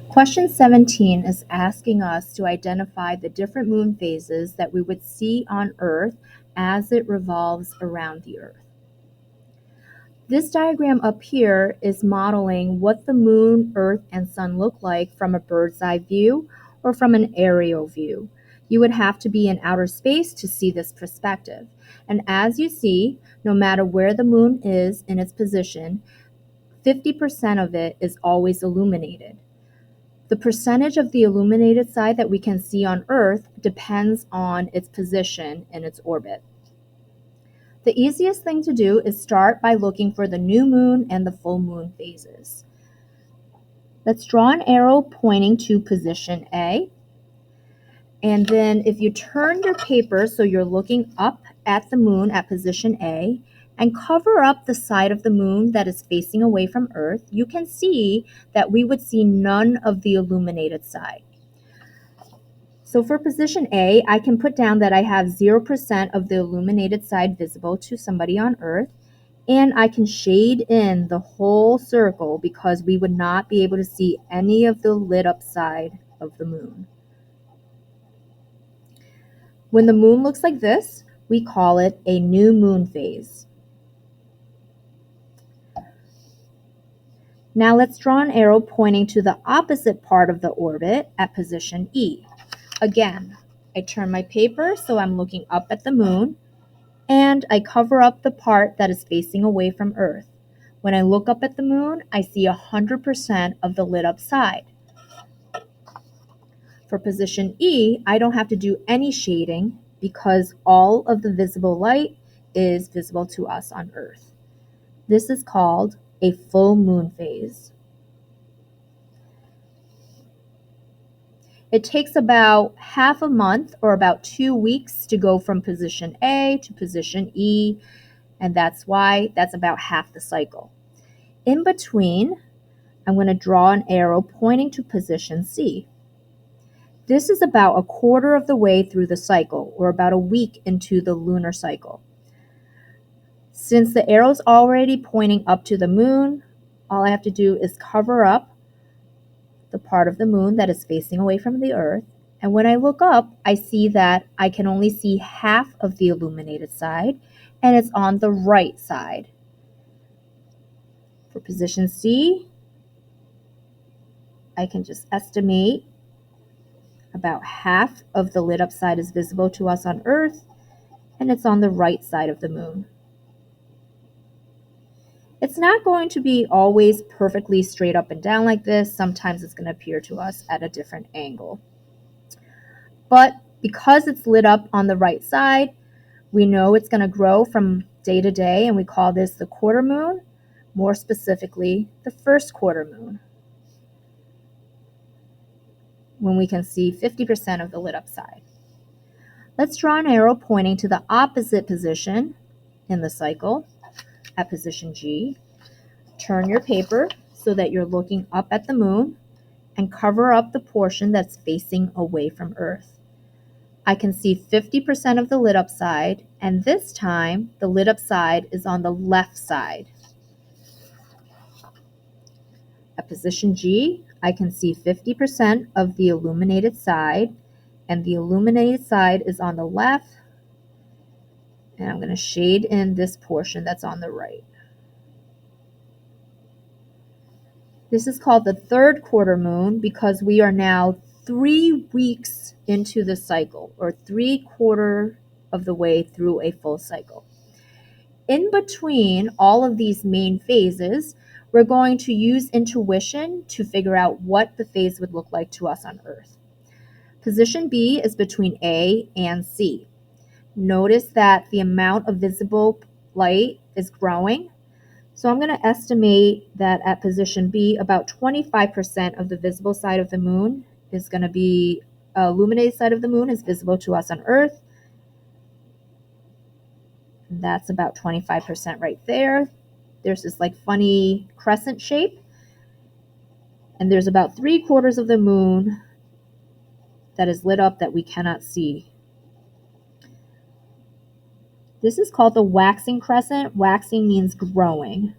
Question 17 is asking us to identify the different moon phases that we would see on Earth as it revolves around the Earth. This diagram up here is modeling what the moon, Earth, and sun look like from a bird's eye view or from an aerial view. You would have to be in outer space to see this perspective. And as you see, no matter where the moon is in its position, 50% of it is always illuminated. The percentage of the illuminated side that we can see on Earth depends on its position in its orbit. The easiest thing to do is start by looking for the new moon and the full moon phases. Let's draw an arrow pointing to position A. And then if you turn your paper so you're looking up at the moon at position A and cover up the side of the moon that is facing away from Earth, you can see that we would see none of the illuminated side. So for position A, I can put down that I have 0% of the illuminated side visible to somebody on Earth, and I can shade in the whole circle because we would not be able to see any of the lit up side of the moon. When the moon looks like this, we call it a new moon phase. Now let's draw an arrow pointing to the opposite part of the orbit at position E. Again, I turn my paper so I'm looking up at the moon, and I cover up the part that is facing away from Earth. When I look up at the moon, I see 100% of the lit up side. For position E, I don't have to do any shading because all of the visible light is visible to us on Earth. This is called a full moon phase. It takes about half a month or about 2 weeks to go from position A to position E, and that's why that's about half the cycle. In between, I'm going to draw an arrow pointing to position C. This is about a quarter of the way through the cycle, or about a week into the lunar cycle. Since the arrow's already pointing up to the moon, all I have to do is cover up the part of the moon that is facing away from the Earth. And when I look up, I see that I can only see half of the illuminated side, and it's on the right side. For position C, I can just estimate about half of the lit up side is visible to us on Earth, and it's on the right side of the moon. It's not going to be always perfectly straight up and down like this. Sometimes it's going to appear to us at a different angle. But because it's lit up on the right side, we know it's going to grow from day to day, and we call this the quarter moon, more specifically, the first quarter moon, when we can see 50% of the lit up side. Let's draw an arrow pointing to the opposite position in the cycle at position G. Turn your paper so that you're looking up at the moon and cover up the portion that's facing away from Earth. I can see 50% of the lit up side, and this time the lit up side is on the left side. At position G, I can see 50% of the illuminated side, and the illuminated side is on the left, and I'm going to shade in this portion that's on the right. This is called the third quarter moon because we are now 3 weeks into the cycle, or 3/4 of the way through a full cycle. In between all of these main phases, we're going to use intuition to figure out what the phase would look like to us on Earth. Position B is between A and C. Notice that the amount of visible light is growing. So I'm going to estimate that at position B, about 25% of the visible side of the moon is going to be, illuminated side of the moon is visible to us on Earth. That's about 25% right there. There's this like funny crescent shape. And there's about 3/4 of the moon that is lit up that we cannot see. This is called the waxing crescent. Waxing means growing.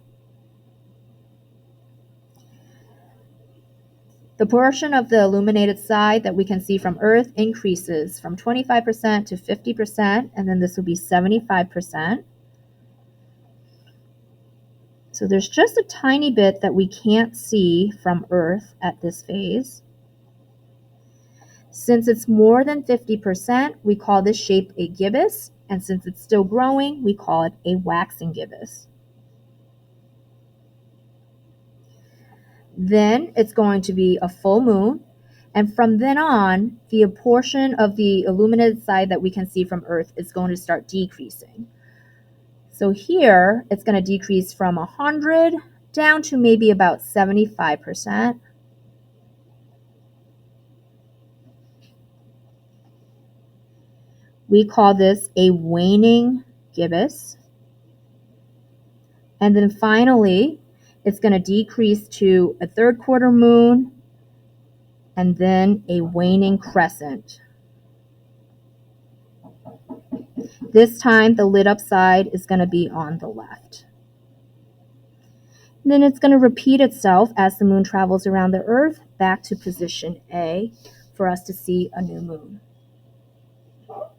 The portion of the illuminated side that we can see from Earth increases from 25% to 50%, and then this will be 75%. So there's just a tiny bit that we can't see from Earth at this phase. Since it's more than 50%, we call this shape a gibbous, and since it's still growing, we call it a waxing gibbous. Then it's going to be a full moon, and from then on, the portion of the illuminated side that we can see from Earth is going to start decreasing. So here, it's going to decrease from 100 down to maybe about 75%. We call this a waning gibbous. And then finally, it's going to decrease to a third quarter moon and then a waning crescent. This time, the lit up side is going to be on the left. And then it's going to repeat itself as the moon travels around the Earth back to position A for us to see a new moon.